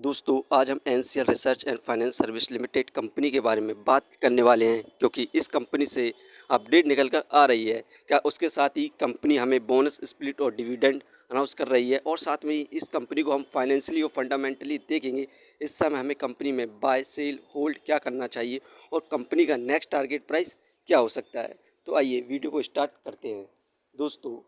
दोस्तों आज हम NCL research and finance service limited company के बारे में बात करने वाले हैं, क्योंकि इस कंपनी से अपडेट निकल कर आ रही है। क्या उसके साथ ही कंपनी हमें बोनस स्प्लिट और डिविडेंड अनाउंस कर रही है, और साथ में ही इस कंपनी को हम फाइनेंशियली और फंडामेंटली देखेंगे। इस समय हमें कंपनी में बाय सेल होल्ड क्या करना चाहिए और कंपनी का नेक्स्ट टारगेट प्राइस क्या हो सकता है। तो आइए वीडियो को स्टार्ट करते हैं। दोस्तों,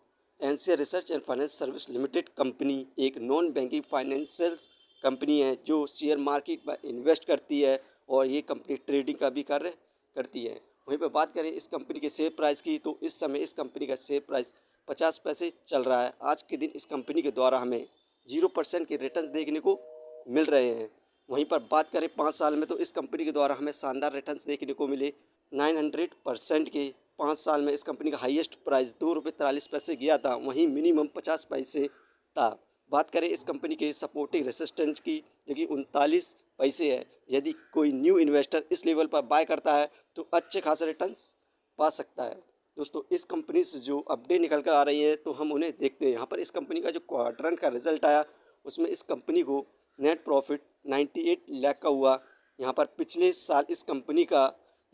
NCL research and finance service limited company एक नॉन बैंकिंग फाइनेंशियल कंपनी है जो शेयर मार्केट में इन्वेस्ट करती है, और ये कंपनी ट्रेडिंग का भी कार्य करती है। वहीं पर बात करें इस कंपनी के शेयर प्राइस की, तो इस समय इस कंपनी का शेयर प्राइस 50 पैसे चल रहा है। आज के दिन इस कंपनी के द्वारा हमें 0% के रिटर्न्स देखने को मिल रहे हैं। वहीं पर बात करें 5 साल में, तो इस कंपनी के द्वारा हमें शानदार रिटर्न्स देखने को मिले 900% के। 5 साल में इस कंपनी का हाईएस्ट प्राइस ₹2.43 गया था, वहीं मिनिमम 50 पैसे था। बात करें इस कंपनी के सपोर्टिंग रेसिस्टेंस की, जो कि 39 पैसे है। यदि कोई न्यू इन्वेस्टर इस लेवल पर बाय करता है तो अच्छे खासे रिटर्न्स पा सकता है। दोस्तों, इस कंपनी से जो अपडेट निकल कर आ रही है तो हम उन्हें देखते हैं। यहाँ पर इस कंपनी का जो क्वार्टर का रिजल्ट आया, उसमें इस कंपनी को नेट प्रॉफिट 98 लाख का हुआ। यहाँ पर पिछले साल इस कंपनी का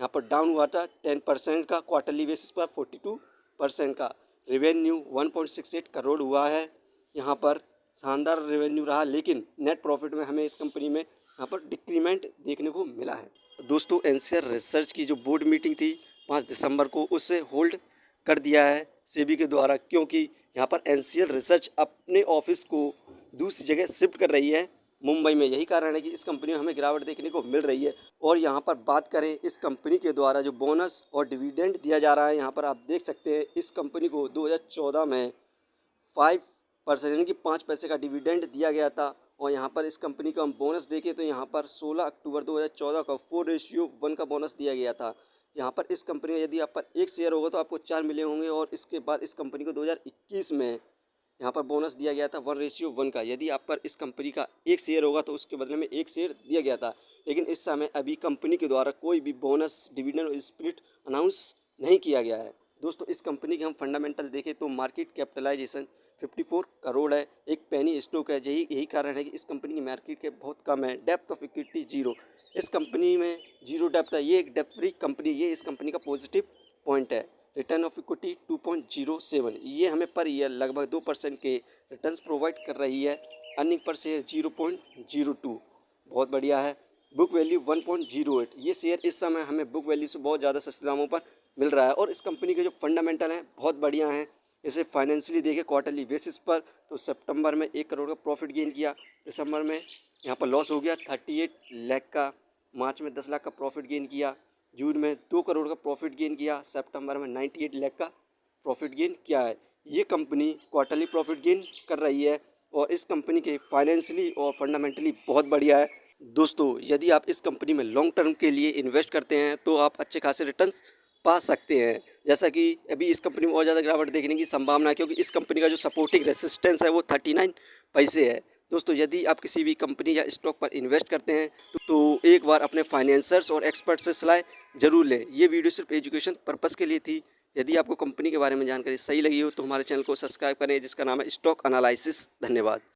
यहाँ पर डाउन हुआ था 10% का, क्वार्टरली बेसिस पर 42% का। रेवेन्यू 1.68 करोड़ हुआ है। यहाँ पर शानदार रेवेन्यू रहा, लेकिन नेट प्रॉफिट में हमें इस कंपनी में यहाँ पर डिक्रीमेंट देखने को मिला है। दोस्तों, एनसीएल रिसर्च की जो बोर्ड मीटिंग थी 5 दिसंबर को, उसे होल्ड कर दिया है सेबी के द्वारा, क्योंकि यहाँ पर एनसीएल रिसर्च अपने ऑफिस को दूसरी जगह शिफ्ट कर रही है मुंबई में। यही कारण है कि इस कंपनी में हमें गिरावट देखने को मिल रही है। और यहाँ पर बात करें इस कंपनी के द्वारा जो बोनस और डिविडेंड दिया जा रहा है, यहाँ पर आप देख सकते हैं इस कंपनी को 2014 में 5% यानी कि 5 पैसे का डिविडेंड दिया गया था। और यहाँ पर इस कंपनी का हम बोनस देखें तो यहाँ पर 16 अक्टूबर 2014 का 4:1 का बोनस दिया गया था। यहाँ पर इस कंपनी में यदि आप पर एक शेयर होगा तो आपको 4 मिले होंगे, और इसके बाद इस कंपनी को 2021 में यहाँ पर बोनस दिया गया था 1:1 का। यदि आप पर इस कंपनी का एक शेयर होगा तो उसके बदले में एक शेयर दिया गया था। लेकिन इस समय अभी कंपनी के द्वारा कोई भी बोनस, डिविडेंड और स्प्लिट अनाउंस नहीं किया गया है। दोस्तों, इस कंपनी के हम फंडामेंटल देखें तो मार्केट कैपिटलाइजेशन 54 करोड़ है, एक पेनी स्टॉक है। यही कारण है कि इस कंपनी की मार्केट कैप बहुत कम है। डेप्थ ऑफ इक्विटी 0, इस कंपनी में 0 डेप्थ है। ये एक डेप्थ फ्री कंपनी, ये इस कंपनी का पॉजिटिव पॉइंट है। रिटर्न ऑफ इक्विटी 2.07, ये हमें पर ईयर लगभग 2% के रिटर्न्स प्रोवाइड कर रही है। अर्निंग पर शेयर 0.02, बहुत बढ़िया है। बुक वैल्यू 1.08, ये शेयर इस समय हमें बुक वैल्यू से बहुत ज़्यादा सस्ते दामों पर मिल रहा है। और इस कंपनी के जो फंडामेंटल हैं बहुत बढ़िया हैं। इसे फाइनेंशियली देखें क्वार्टरली बेसिस पर, तो सितंबर में 1 करोड़ का प्रॉफिट गेन किया, दिसंबर में यहाँ पर लॉस हो गया 38 लाख का, मार्च में 10 लाख का प्रॉफिट गेन किया, जून में 2 करोड़ का प्रॉफिट गेन किया, सितंबर में 98 लाख का प्रॉफिट गेन किया है। ये कंपनी क्वार्टरली प्रॉफिट गेन कर रही है, और इस कंपनी के फाइनेंशियली और फंडामेंटली बहुत बढ़िया है। दोस्तों, यदि आप इस कंपनी में लॉन्ग टर्म के लिए इन्वेस्ट करते हैं तो आप अच्छे खासे रिटर्न्स पा सकते हैं। जैसा कि अभी इस कंपनी में और ज़्यादा गिरावट देखने की संभावना है, क्योंकि इस कंपनी का जो सपोर्टिंग रेसिस्टेंस है वो 39 पैसे है। दोस्तों, यदि आप किसी भी कंपनी या स्टॉक पर इन्वेस्ट करते हैं तो एक बार अपने फाइनेंसर्स और एक्सपर्ट से सलाह जरूर लें। ये वीडियो सिर्फ एजुकेशन पर्पज़ के लिए थी। यदि आपको कंपनी के बारे में जानकारी सही लगी हो तो हमारे चैनल को सब्सक्राइब करें, जिसका नाम है स्टॉक एनालिसिस। धन्यवाद।